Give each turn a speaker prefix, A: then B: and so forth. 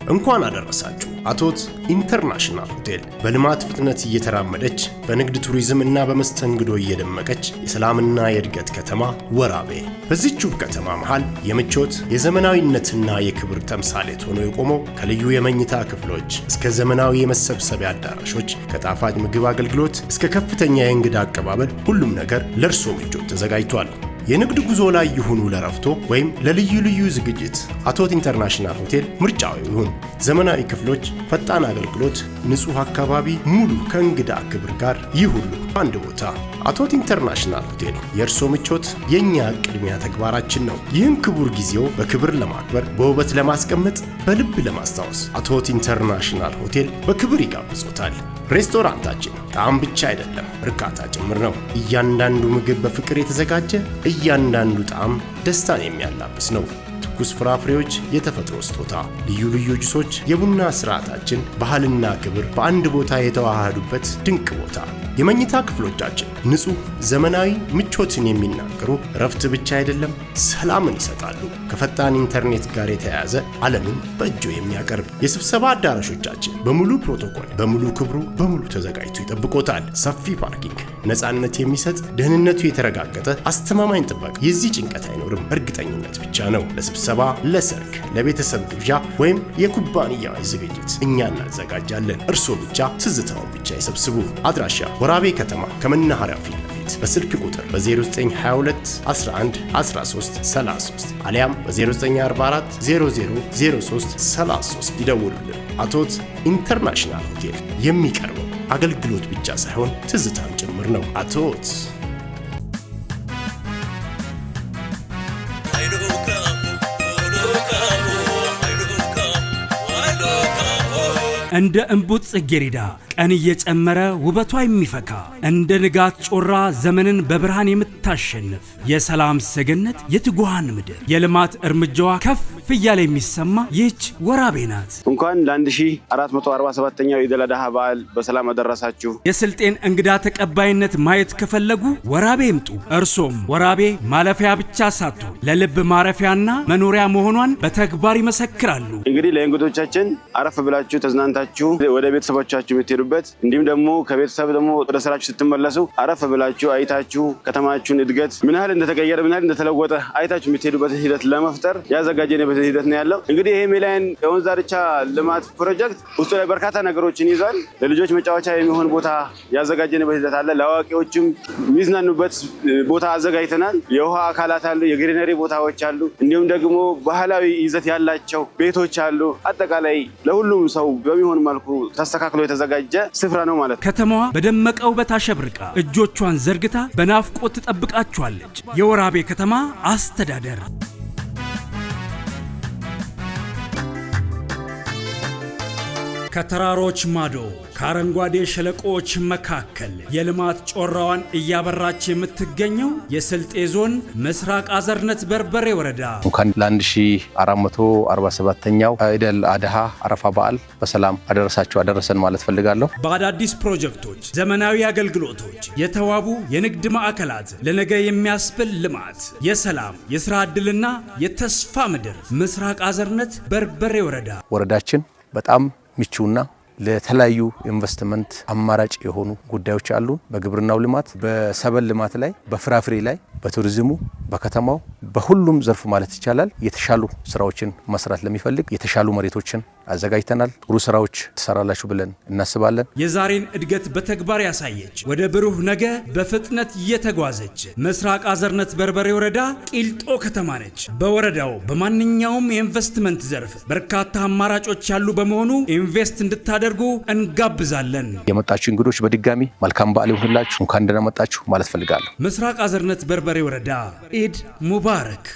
A: እንኳን አደረሳችሁ። አቶት ኢንተርናሽናል ሆቴል በልማት ፍጥነት እየተራመደች በንግድ ቱሪዝም እና በመስተንግዶ እየደመቀች የሰላምና የእድገት ከተማ ወራቤ። በዚህች ውብ ከተማ መሃል የምቾት የዘመናዊነትና የክብር ተምሳሌት ሆኖ የቆመው ከልዩ የመኝታ ክፍሎች እስከ ዘመናዊ የመሰብሰቢያ አዳራሾች፣ ከጣፋጭ ምግብ አገልግሎት እስከ ከፍተኛ የእንግዳ አቀባበል ሁሉም ነገር ለእርሶ ምቾት ተዘጋጅቷል። የንግድ ጉዞ ላይ ይሁኑ ለረፍቶ ወይም ለልዩ ልዩ ዝግጅት አቶት ኢንተርናሽናል ሆቴል ምርጫው ይሁን። ዘመናዊ ክፍሎች፣ ፈጣን አገልግሎት፣ ንጹህ አካባቢ፣ ሙሉ ከእንግዳ ክብር ጋር ይህ ሁሉ አንድ ቦታ። አቶት ኢንተርናሽናል ሆቴል የእርሶ ምቾት የኛ ቅድሚያ ተግባራችን ነው። ይህን ክቡር ጊዜው በክብር ለማክበር በውበት ለማስቀመጥ በልብ ለማስታወስ አቶት ኢንተርናሽናል ሆቴል በክብር ይጋብዞታል። ሬስቶራንታችን ጣዕም ብቻ አይደለም እርካታ ጭምር ነው። እያንዳንዱ ምግብ በፍቅር የተዘጋጀ፣ እያንዳንዱ ጣዕም ደስታን የሚያላብስ ነው። ትኩስ ፍራፍሬዎች፣ የተፈጥሮ ስጦታ፣ ልዩ ልዩ ጁሶች፣ የቡና ስርዓታችን ባህልና ክብር በአንድ ቦታ የተዋሃዱበት ድንቅ ቦታ። የመኝታ ክፍሎቻችን ንጹህ፣ ዘመናዊ፣ ምቾትን የሚናገሩ፣ ረፍት ብቻ አይደለም ሰላምን ይሰጣሉ። ከፈጣን ኢንተርኔት ጋር የተያያዘ ዓለምን በእጆ የሚያቀርብ የስብሰባ አዳራሾቻችን በሙሉ ፕሮቶኮል፣ በሙሉ ክብሩ፣ በሙሉ ተዘጋጅቶ ይጠብቆታል። ሰፊ ፓርኪንግ፣ ነፃነት የሚሰጥ ደህንነቱ የተረጋገጠ አስተማማኝ ጥበቃ። የዚህ ጭንቀት አይኖርም፣ እርግጠኝነት ብቻ ነው። ለስብሰባ፣ ለሰርግ፣ ለቤተሰብ ግብዣ ወይም የኩባንያዊ ዝግጅት እኛ እናዘጋጃለን። እርሶ ብቻ ትዝታውን ብቻ ይሰብስቡ። አድራሻ ወራቤ ከተማ ከመናኸሪያው ፊት ለፊት በስልክ ቁጥር በ0922 11 13 33 አሊያም በ0944 0003 33 ይደውሉልን። አቶት ኢንተርናሽናል ሆቴል የሚቀርበው አገልግሎት ብቻ ሳይሆን ትዝታም ጭምር ነው። አቶት
B: እንደ እንቡጥ ጽጌረዳ ቀን እየጨመረ ውበቷ የሚፈካ እንደ ንጋት ጮራ ዘመንን በብርሃን የምታሸንፍ የሰላም ሰገነት የትጉሃን ምድር የልማት እርምጃዋ ከፍ እያለ የሚሰማ ይህች ወራቤ ናት።
C: እንኳን ለ1447ኛው የኢድ አል አድሃ በዓል በሰላም አደረሳችሁ።
B: የስልጤን እንግዳ ተቀባይነት ማየት ከፈለጉ ወራቤ ይምጡ። እርሶም ወራቤ ማለፊያ ብቻ ሳትሆን ለልብ ማረፊያና መኖሪያ መሆኗን በተግባር ይመሰክራሉ።
C: እንግዲህ ለእንግዶቻችን አረፍ ብላችሁ ተዝናንታችሁ ወደ ቤተሰቦቻችሁ የምትሄዱበት እንዲሁም ደግሞ ከቤተሰብ ደግሞ ወደ ስራችሁ ስትመለሱ አረፍ ብላችሁ አይታችሁ ከተማችሁን እድገት ምን ያህል እንደተቀየረ ምን ያህል እንደተለወጠ አይታችሁ የምትሄዱበት ሂደት ለመፍጠር ያዘጋጀንበት ሂደት ነው ያለው። እንግዲህ ይሄ ሜላይን የወንዝ ዳርቻ ልማት ፕሮጀክት ውስጡ ላይ በርካታ ነገሮችን ይዟል። ለልጆች መጫወቻ የሚሆን ቦታ ያዘጋጀንበት ሂደት አለ። ለአዋቂዎችም የሚዝናኑበት ቦታ አዘጋጅተናል። የውሃ አካላት አሉ፣ የግሪነሪ ቦታዎች አሉ፣ እንዲሁም ደግሞ ባህላዊ ይዘት ያላቸው ቤቶች አሉ። አጠቃላይ ለሁሉም ሰው በሚሆን መልኩ ተስተካክሎ የተዘጋጀ ስፍራ ነው ማለት ነው።
B: ከተማዋ በደመቀ ውበት አሸብርቃ እጆቿን ዘርግታ በናፍቆት ትጠብቃችኋለች። የወራቤ ከተማ አስተዳደር ከተራሮች ማዶ ከአረንጓዴ ሸለቆዎች መካከል የልማት ጮራዋን እያበራች የምትገኘው የስልጤ ዞን ምስራቅ አዘርነት በርበሬ ወረዳ
D: እንኳን ለ1447ኛው ኢድ አል አድሃ አረፋ በዓል በሰላም አደረሰን ማለት ፈልጋለሁ።
B: በአዳዲስ ፕሮጀክቶች፣ ዘመናዊ አገልግሎቶች፣ የተዋቡ የንግድ ማዕከላት፣ ለነገ የሚያስብል ልማት፣ የሰላም የሥራ ዕድልና የተስፋ ምድር ምስራቅ አዘርነት በርበሬ ወረዳችን በጣም
D: ምቹና ለተለያዩ ኢንቨስትመንት አማራጭ የሆኑ ጉዳዮች አሉ። በግብርናው ልማት፣ በሰብል ልማት ላይ፣ በፍራፍሬ ላይ፣ በቱሪዝሙ፣ በከተማው በሁሉም ዘርፍ ማለት ይቻላል የተሻሉ ስራዎችን መስራት ለሚፈልግ የተሻሉ መሬቶችን አዘጋጅተናል። ጥሩ ስራዎች ተሰራላችሁ ብለን እናስባለን።
B: የዛሬን እድገት በተግባር ያሳየች ወደ ብሩህ ነገ በፍጥነት እየተጓዘች ምስራቅ አዘርነት በርበሬ ወረዳ ቂልጦ ከተማ ነች። በወረዳው በማንኛውም የኢንቨስትመንት ዘርፍ በርካታ አማራጮች ያሉ በመሆኑ ኢንቨስት እንድታደርጉ እንጋብዛለን።
D: የመጣችሁ እንግዶች በድጋሚ መልካም በዓል ይሁንላችሁ፣ እንኳን ደህና መጣችሁ ማለት ፈልጋለሁ።
B: ምስራቅ አዘርነት በርበሬ ወረዳ ኢድ ሙባረክ።